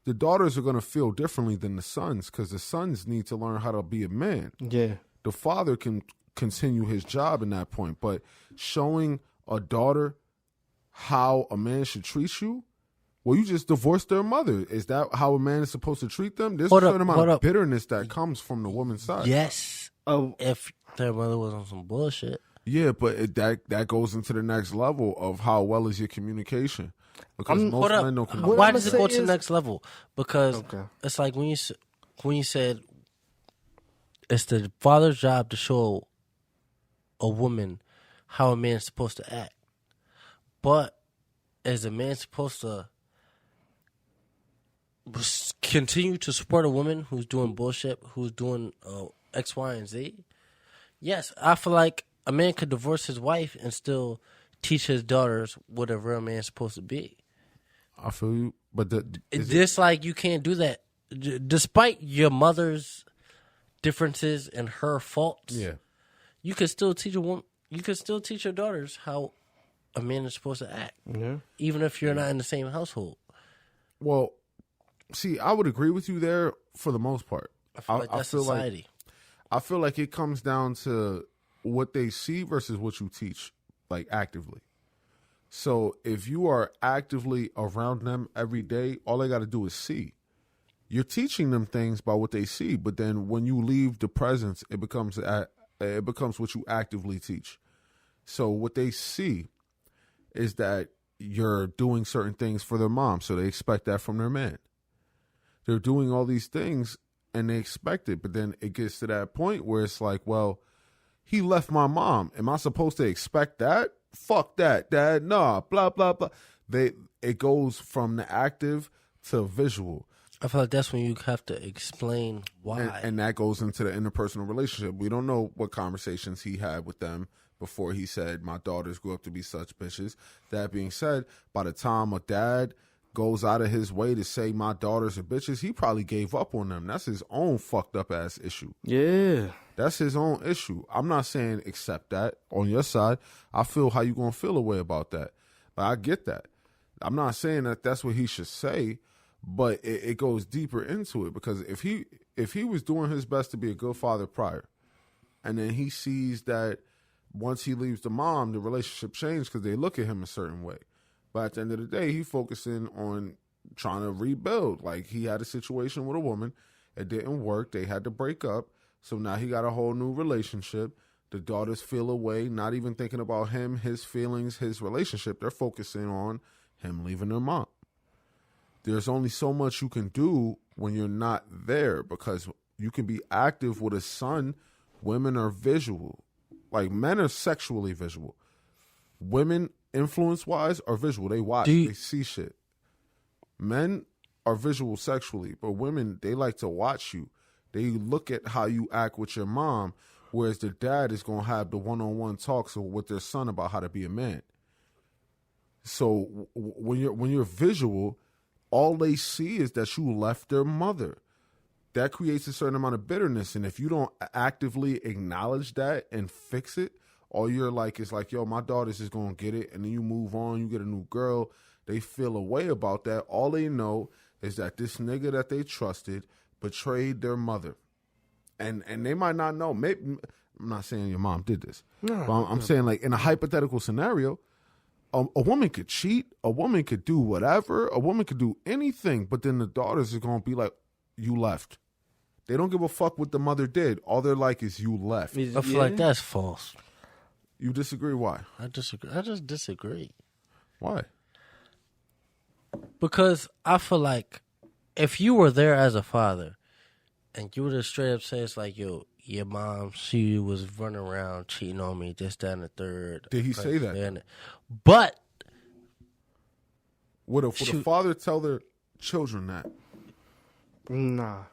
the daughters are going to feel differently than the sons because the sons need to learn how to be a man. Yeah. The father can continue his job in that point, but showing a daughter how a man should treat you, well, you just divorced their mother. Is that how a man is supposed to treat them? There's a certain amount of bitterness that comes from the woman's side. Yes. If their mother was on some bullshit. Yeah, but that goes into the next level of how well is your communication. Because most men don't communicate. Why does it go to the next level? Because it's like when you said it's the father's job to show a woman how a man's supposed to act. But is a man supposed to continue to support a woman who's doing bullshit, who's doing X, Y, and Z? Yes, I feel like a man could divorce his wife and still teach his daughters what a real man's supposed to be. I feel you, but like you can't do that, despite your mother's differences and her faults. Yeah, you could still teach a woman. You could still teach your daughters how a man is supposed to act, even if you're not in the same household. Well, see, I would agree with you there for the most part. I feel like that's society. I feel like it comes down to what they see versus what you teach, like actively. So if you are actively around them every day, all they got to do is see. You're teaching them things by what they see, but then when you leave the presence, it becomes what you actively teach. So what they see is that you're doing certain things for their mom, so they expect that from their man. They're doing all these things and they expect it, but then it gets to that point where it's like, well, he left my mom. Am I supposed to expect that? Fuck that, Dad. Nah, blah, blah, blah. It goes from the active to visual. I feel like that's when you have to explain why. And that goes into the interpersonal relationship. We don't know what conversations he had with them before he said, my daughters grew up to be such bitches. That being said, by the time a dad goes out of his way to say my daughters are bitches, he probably gave up on them. That's his own fucked up ass issue. Yeah. That's his own issue. I'm not saying accept that on your side. I feel how you going to feel a way about that. But I get that. I'm not saying that that's what he should say, but it goes deeper into it, because if he was doing his best to be a good father prior, and then he sees that once he leaves the mom, the relationship changed because they look at him a certain way. But at the end of the day, he focusing on trying to rebuild. Like, he had a situation with a woman. It didn't work. They had to break up. So now he got a whole new relationship. The daughters feel away, not even thinking about him, his feelings, his relationship. They're focusing on him leaving their mom. There's only so much you can do when you're not there, because you can be active with a son. Women are visual. Like, men are sexually visual. Women, influence-wise, are visual. They watch. They see shit. Men are visual sexually, but women, they like to watch you. They look at how you act with your mom, whereas the dad is going to have the one-on-one talks with their son about how to be a man. So when you're visual, all they see is that you left their mother. That creates a certain amount of bitterness. And if you don't actively acknowledge that and fix it, all you're like is like, yo, my daughter's just going to get it. And then you move on, you get a new girl. They feel a way about that. All they know is that this nigga that they trusted betrayed their mother. And they might not know. Maybe, I'm not saying your mom did this. No, but I'm saying, like, in a hypothetical scenario, a woman could cheat. A woman could do whatever. A woman could do anything. But then the daughters are going to be like, you left. They don't give a fuck what the mother did. All they're like is, you left. I feel like that's false. You disagree? Why? I disagree. I just disagree. Why? Because I feel like if you were there as a father and you would have straight up said, it's like, yo, your mom, she was running around cheating on me, this, that, and the third. Did he say that? But would a father tell their children that? Nah.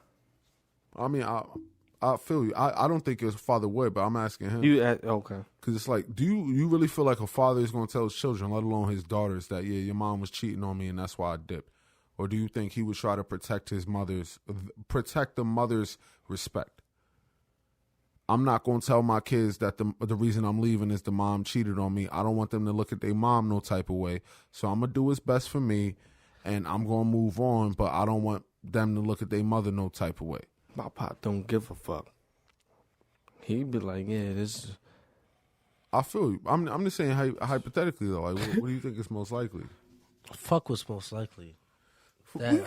I mean, I feel you. I don't think his father would, but I'm asking him. Okay. Because it's like, do you really feel like a father is going to tell his children, let alone his daughters, that, yeah, your mom was cheating on me and that's why I dipped? Or do you think he would try to protect the mother's respect? I'm not going to tell my kids that the reason I'm leaving is the mom cheated on me. I don't want them to look at their mom no type of way. So I'm going to do what's best for me, and I'm going to move on, but I don't want them to look at their mother no type of way. My pop don't give a fuck. He'd be like, yeah, this is... I feel you. I'm just saying hypothetically, though. Like, what do you think is most likely? Fuck what's most likely. Don't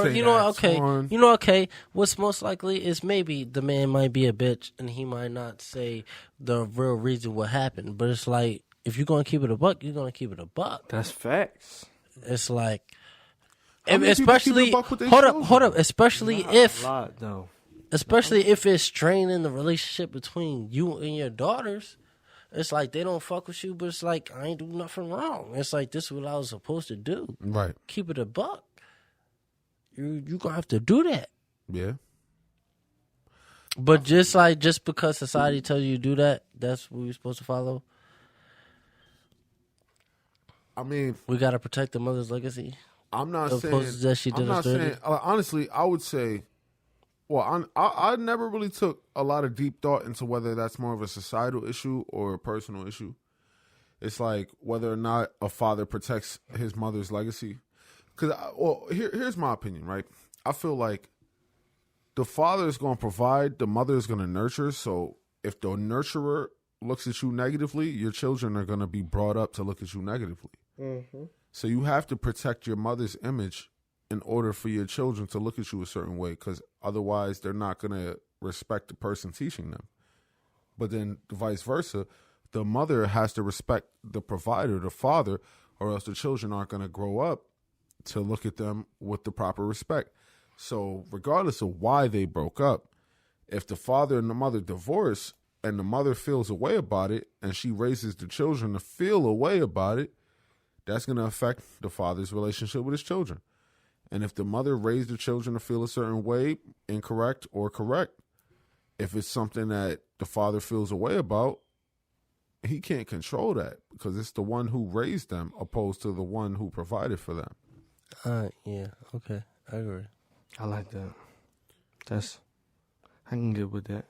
say you know, that, okay. Swan. You know, okay. What's most likely is maybe the man might be a bitch and he might not say the real reason what happened. But it's like, if you're gonna keep it a buck, you're gonna keep it a buck. That's facts. It's like, especially hold up. Especially if a lot, though. Especially if it's straining the relationship between you and your daughters. It's like they don't fuck with you, but it's like, I ain't do nothing wrong. It's like, this is what I was supposed to do. Right. Keep it a buck. You gonna have to do that. Yeah. But just because society tells you to do that, that's what we're supposed to follow. I mean, we gotta protect the mother's legacy. I'm not saying that she did. I'm not saying. Honestly, I would say. Well, I never really took a lot of deep thought into whether that's more of a societal issue or a personal issue. It's like whether or not a father protects his mother's legacy. Because, here's my opinion, right? I feel like the father is going to provide, the mother is going to nurture. So if the nurturer looks at you negatively, your children are going to be brought up to look at you negatively. Mm-hmm. So you have to protect your mother's image in order for your children to look at you a certain way, because otherwise they're not going to respect the person teaching them. But then vice versa, the mother has to respect the provider, the father, or else the children aren't going to grow up to look at them with the proper respect. So regardless of why they broke up, if the father and the mother divorce, and the mother feels a way about it, and she raises the children to feel a way about it, that's going to affect the father's relationship with his children. And if the mother raised the children to feel a certain way, incorrect or correct, if it's something that the father feels a way about, he can't control that because it's the one who raised them opposed to the one who provided for them. Yeah, okay, I agree. I like that. I can get with that.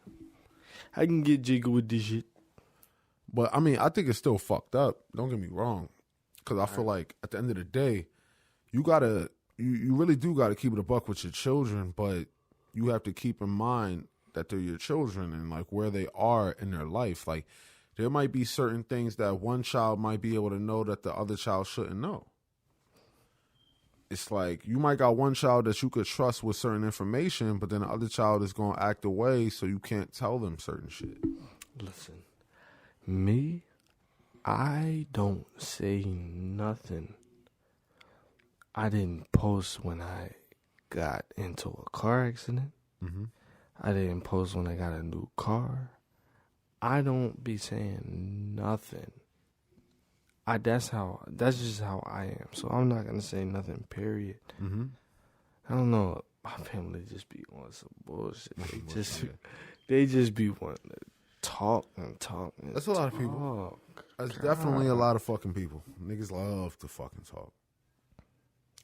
I can get jiggy with this shit. But I mean, I think it's still fucked up. Don't get me wrong, because I feel like at the end of the day, you really do gotta keep it a buck with your children, but you have to keep in mind that they're your children and like where they are in their life. Like there might be certain things that one child might be able to know that the other child shouldn't know. It's like you might got one child that you could trust with certain information, but then the other child is going to act away, so you can't tell them certain shit. Listen, me, I don't say nothing. I didn't post when I got into a car accident. Mm-hmm. I didn't post when I got a new car. I don't be saying nothing. That's just how I am. So I'm not gonna say nothing. Period. Mm-hmm. I don't know. My family just be on some bullshit. They just be wanting to talk and talk. And That's a lot of people. That's definitely a lot of fucking people. Niggas love to fucking talk.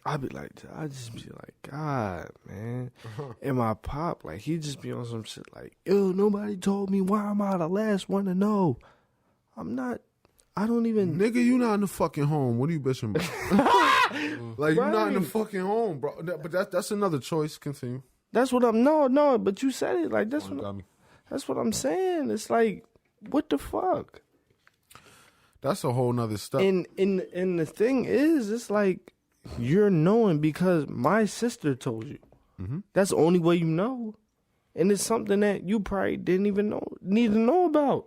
I just be like, God, man. And my pop, like, he just be on some shit like, yo, nobody told me why am I the last one to know? I don't even. Nigga, you not in the fucking home. What are you bitching about? Like, you're not in the fucking home, bro. But that's another choice. Continue. That's what but you said it. Like, that's what I'm saying. It's like, what the fuck? That's a whole nother step. And the thing is, it's like, you're knowing because my sister told you. Mm-hmm. That's the only way you know. And it's something that you probably didn't even need to know about.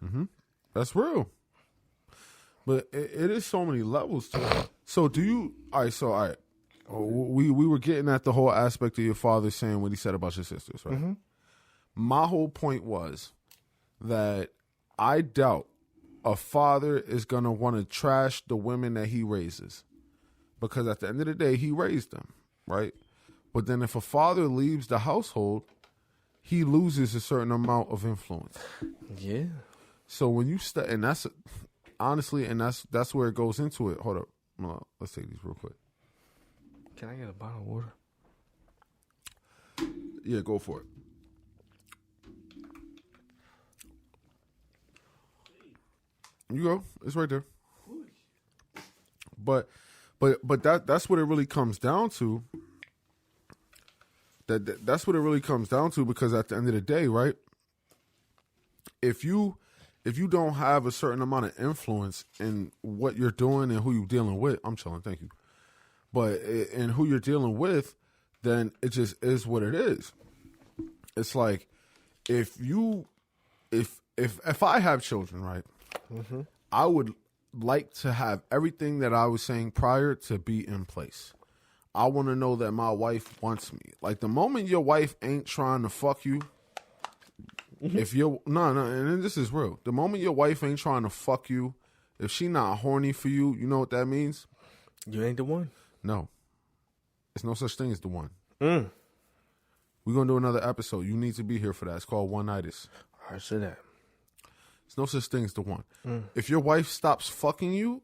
Mm-hmm. That's real. But it is so many levels to it. So do you... All right. We were getting at the whole aspect of your father saying what he said about your sisters, right? Mm-hmm. My whole point was that I doubt a father is going to want to trash the women that he raises. Because at the end of the day, he raised them, right? But then if a father leaves the household, he loses a certain amount of influence. Yeah. So when you and that's honestly, and that's where it goes into it. Hold up, let's take these real quick. Can I get a bottle of water? Yeah, go for it. You go. It's right there. But that's what it really comes down to. That's what it really comes down to, because at the end of the day, right? If you don't have a certain amount of influence in what you're doing and who you're dealing with, I'm chilling, thank you. But in who you're dealing with, then it just is what it is. It's like if I have children, right? Mm-hmm. I would like to have everything that I was saying prior to be in place. I want to know that my wife wants me. Like the moment your wife ain't trying to fuck you, if you're and this is real. The moment your wife ain't trying to fuck you, if she not horny for you, you know what that means? You ain't the one. No. There's no such thing as the one. Mm. We're going to do another episode. You need to be here for that. It's called One-Nightis. I said that. There's no such thing as the one. Mm. If your wife stops fucking you,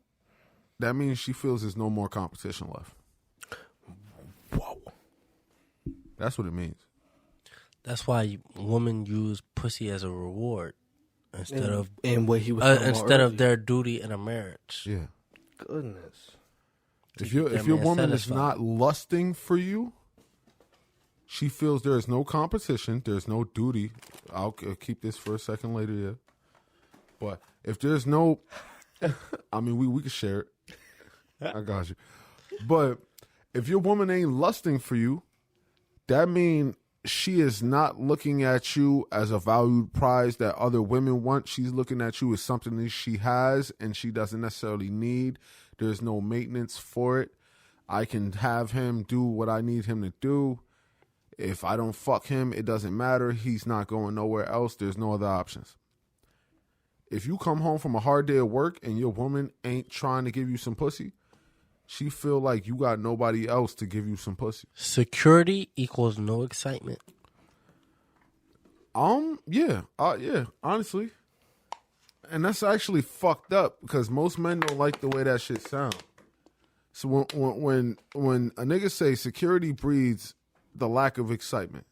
that means she feels there's no more competition left. Whoa. That's what it means. That's why women use pussy as a reward instead of their duty in a marriage. Yeah. Goodness. If your woman is not lusting for you, she feels there is no competition, there's no duty. I'll keep this for a second later, yeah. But if there's no, I mean, we can share it. I got you. But if your woman ain't lusting for you, that means she is not looking at you as a valued prize that other women want. She's looking at you as something that she has and she doesn't necessarily need. There's no maintenance for it. I can have him do what I need him to do. If I don't fuck him, it doesn't matter. He's not going nowhere else. There's no other options. If you come home from a hard day of work and your woman ain't trying to give you some pussy, she feel like you got nobody else to give you some pussy. Security equals no excitement. Yeah, honestly. And that's actually fucked up because most men don't like the way that shit sounds. So when a nigga say security breeds the lack of excitement,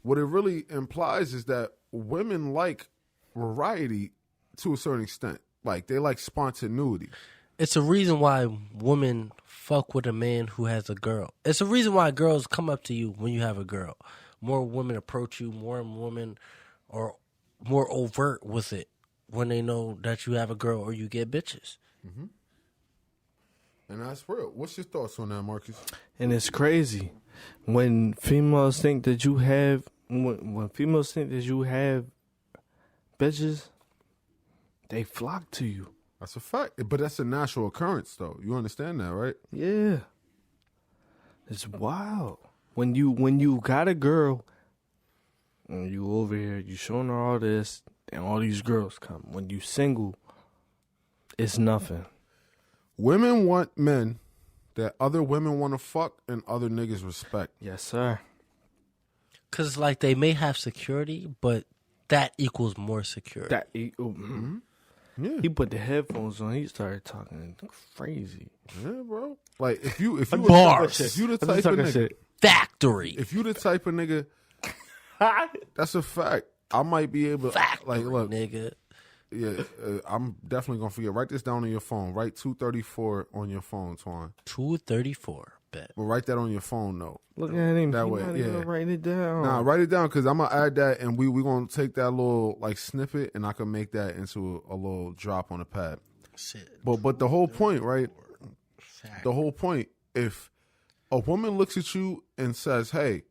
what it really implies is that women like variety to a certain extent. Like, they like spontaneity. It's a reason why women fuck with a man who has a girl. It's a reason why girls come up to you when you have a girl. More women approach you, more women are more overt with it when they know that you have a girl or you get bitches. Mm-hmm. And that's real. What's your thoughts on that, Marcus? And it's crazy when females think that you have when females think that you have bitches, they flock to you. That's a fact. But that's a natural occurrence, though. You understand that, right? Yeah. It's wild. When you got a girl and you over here, you showing her all this, and all these girls come. When you single, it's nothing. Women want men that other women want to fuck and other niggas respect. Yes, sir. Because, like, they may have security, but that equals more security. Yeah. He put the headphones on. He started talking crazy. Yeah, bro. Like, if you the type of nigga, Factory. if you the type of nigga, that's a fact. I might be able to, Factory, like, look, nigga. yeah, I'm definitely gonna forget. Write this down on your phone. Write 234 on your phone, Twan. 234. Bet. But write that on your phone, though. Look at him. That He way, not yeah. even write it down. Nah, write it down because I'm gonna add that, and we gonna take that little like snippet, and I can make that into a little drop on the pad. Shit. But the whole point, right? The whole point, if a woman looks at you and says, "Hey,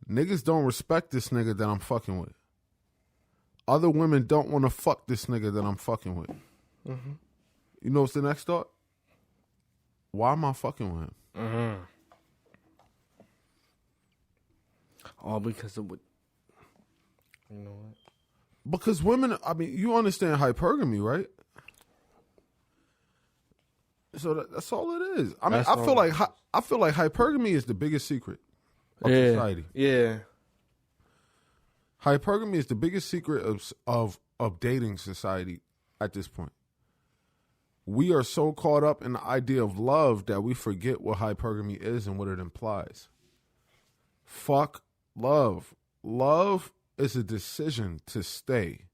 niggas don't respect this nigga that I'm fucking with. Other women don't want to fuck this nigga that I'm fucking with." Mm-hmm. You know what's the next thought? Why am I fucking with him? Mm-hmm. All because of what? You know what? Because women, I mean, you understand hypergamy, right? So that's all it is. I mean, I feel like hypergamy is the biggest secret of society. Yeah. Hypergamy is the biggest secret of dating society at this point. We are so caught up in the idea of love that we forget what hypergamy is and what it implies. Fuck love. Love is a decision to stay.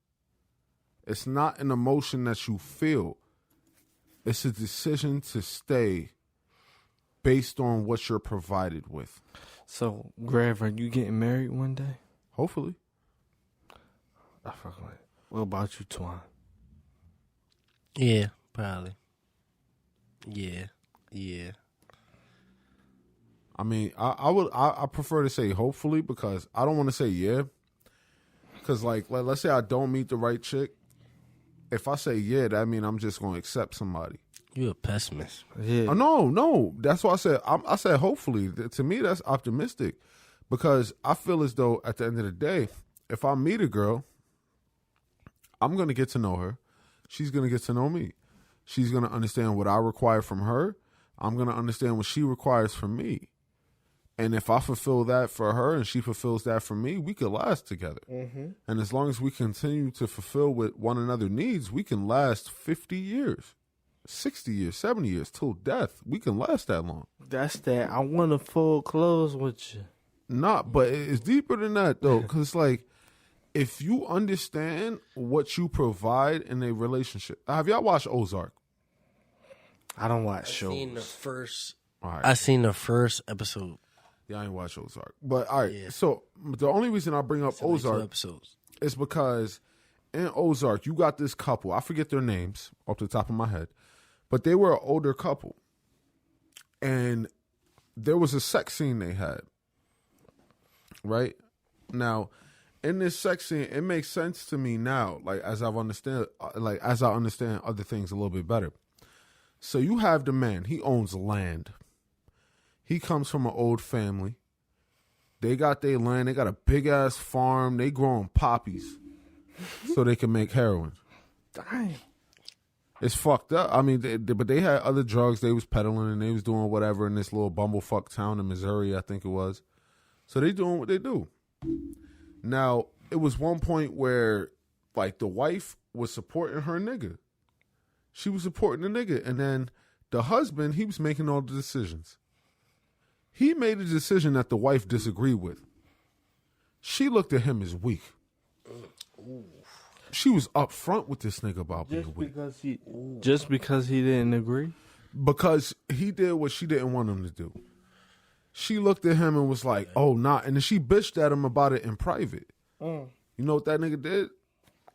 It's not an emotion that you feel. It's a decision to stay based on what you're provided with. So, Grav, are you getting married one day? Hopefully. I fucking with it. What about you, Twan? Yeah, probably. Yeah. I mean, I prefer to say hopefully because I don't want to say yeah. Because, like, let's say I don't meet the right chick. If I say yeah, that means I'm just going to accept somebody. You a pessimist. Yeah. Oh, no. That's why I said hopefully. To me, that's optimistic. Because I feel as though at the end of the day, if I meet a girl, I'm going to get to know her. She's going to get to know me. She's going to understand what I require from her. I'm going to understand what she requires from me. And if I fulfill that for her and she fulfills that for me, we could last together. Mm-hmm. And as long as we continue to fulfill what one another needs, we can last 50 years, 60 years, 70 years, till death. We can last that long. That's that. I want to full close with you. Not, but it's deeper than that, though, because, like, if you understand what you provide in a relationship. Have y'all watched Ozark? I don't watch shows. I seen the first episode. Yeah, I ain't watch Ozark. But, all right, so the only reason I bring up Ozark is because in Ozark, you got this couple. I forget their names off the top of my head. But they were an older couple. And there was a sex scene they had. Right? Now, in this sex scene, it makes sense to me now, like as I understand other things a little bit better. So you have the man, he owns land. He comes from an old family. They got their land. They got a big ass farm. They growing poppies so they can make heroin. Dang. It's fucked up. I mean, but they had other drugs they was peddling and they was doing whatever in this little bumblefuck town in Missouri, I think it was. So they doing what they do. Now, it was one point where, like, the wife was supporting her nigga. She was supporting the nigga. And then the husband, he was making all the decisions. He made a decision that the wife disagreed with. She looked at him as weak. She was upfront with this nigga about being weak. Just because he didn't agree? Because he did what she didn't want him to do. She looked at him and was like, oh, nah. And then she bitched at him about it in private. You know what that nigga did?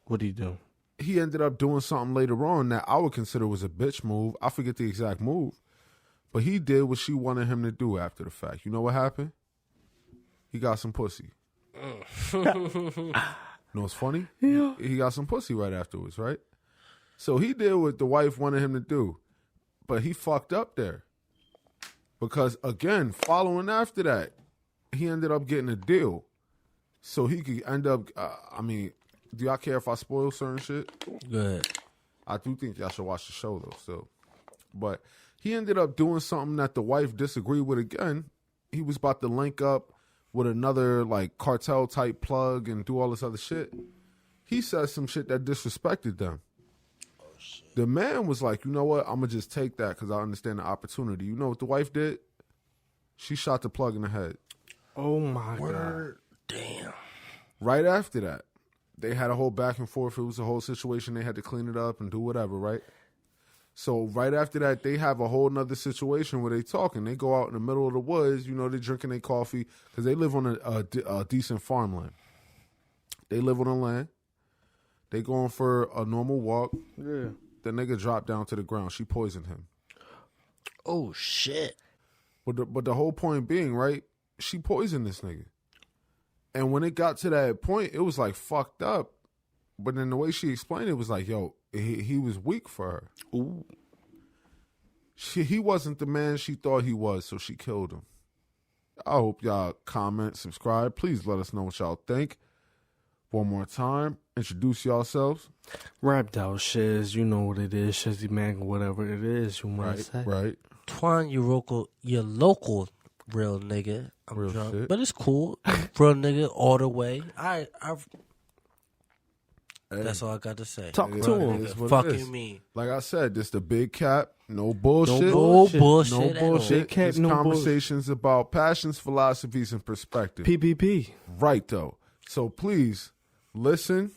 What'd he do? He ended up doing something later on that I would consider was a bitch move. I forget the exact move. But he did what she wanted him to do after the fact. You know what happened? He got some pussy. You know what's funny? Yeah. He got some pussy right afterwards, right? So he did what the wife wanted him to do. But he fucked up there. Because, again, following after that, he ended up getting a deal. So he could end up, do y'all care if I spoil certain shit? Good. I do think y'all should watch the show, though, still. But he ended up doing something that the wife disagreed with again. He was about to link up with another, like, cartel-type plug and do all this other shit. He said some shit that disrespected them. The man was like, you know what? I'm going to just take that because I understand the opportunity. You know what the wife did? She shot the plug in the head. Oh, my God. Damn. Right after that, they had a whole back and forth. It was a whole situation. They had to clean it up and do whatever, right? So right after that, they have a whole nother situation where they talking. They go out in the middle of the woods. You know, they're drinking their coffee because they live on a decent farmland. They live on the land. They going for a normal walk. Yeah. The nigga dropped down to the ground. She poisoned him. Oh, shit. But the whole point being, right, she poisoned this nigga. And when it got to that point, it was like fucked up. But then the way she explained it was like, yo, he was weak for her. Ooh. He wasn't the man she thought he was, so she killed him. I hope y'all comment, subscribe. Please let us know what y'all think. One more time, introduce yourselves. Rapped out shiz, you know what it is, shizzy mag, whatever it is you want to say. Right. Twan, your local real nigga. I'm Real drunk, shit. but it's cool. Real nigga all the way. That's all I got to say. Talk It to is him. what it is. Fucking me. Like I said, this the big cap. No bullshit. No bullshit. No at all. bullshit. Cap, This no conversations about passions, philosophies, and perspective. PPP. Right, though. So please listen,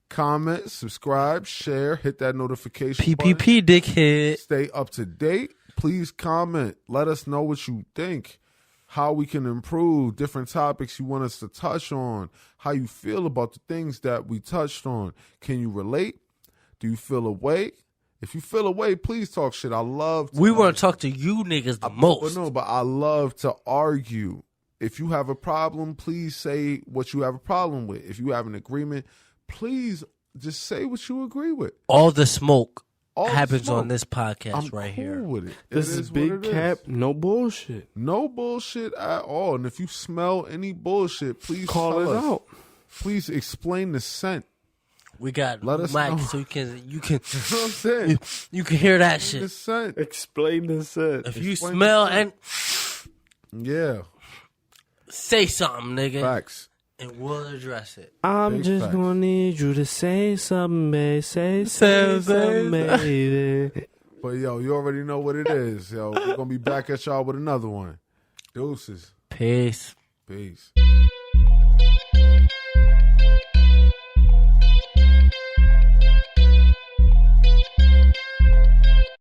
comment, subscribe, share, hit that notification button. PPP, dickhead. Stay up to date. Please comment. Let us know what you think, how we can improve, different topics you want us to touch on, how you feel about the things that we touched on. Can you relate? Do you feel away? If you feel away, please talk shit. I love to We want to talk to you niggas the most. But I love to argue. If you have a problem, please say what you have a problem with. If you have an agreement, please just say what you agree with. All the smoke All the happens smoke. on this podcast I'm right cool here. with it. This It is what big it cap, is. no bullshit. No bullshit at all. And if you smell any bullshit, please Call tell it us. out. Please explain the scent. We got Let us Mike, know. so you can You know what I'm saying? you can hear that The shit. scent. Explain the set. If you Explain smell the and Yeah. say something, nigga, Facts. and we'll address it. I'm Big just facts. gonna need you to say something, babe. Say Say something, baby. But yo, you already know what it is. Yo, we're gonna be back at y'all with another one. Deuces. Peace. Peace.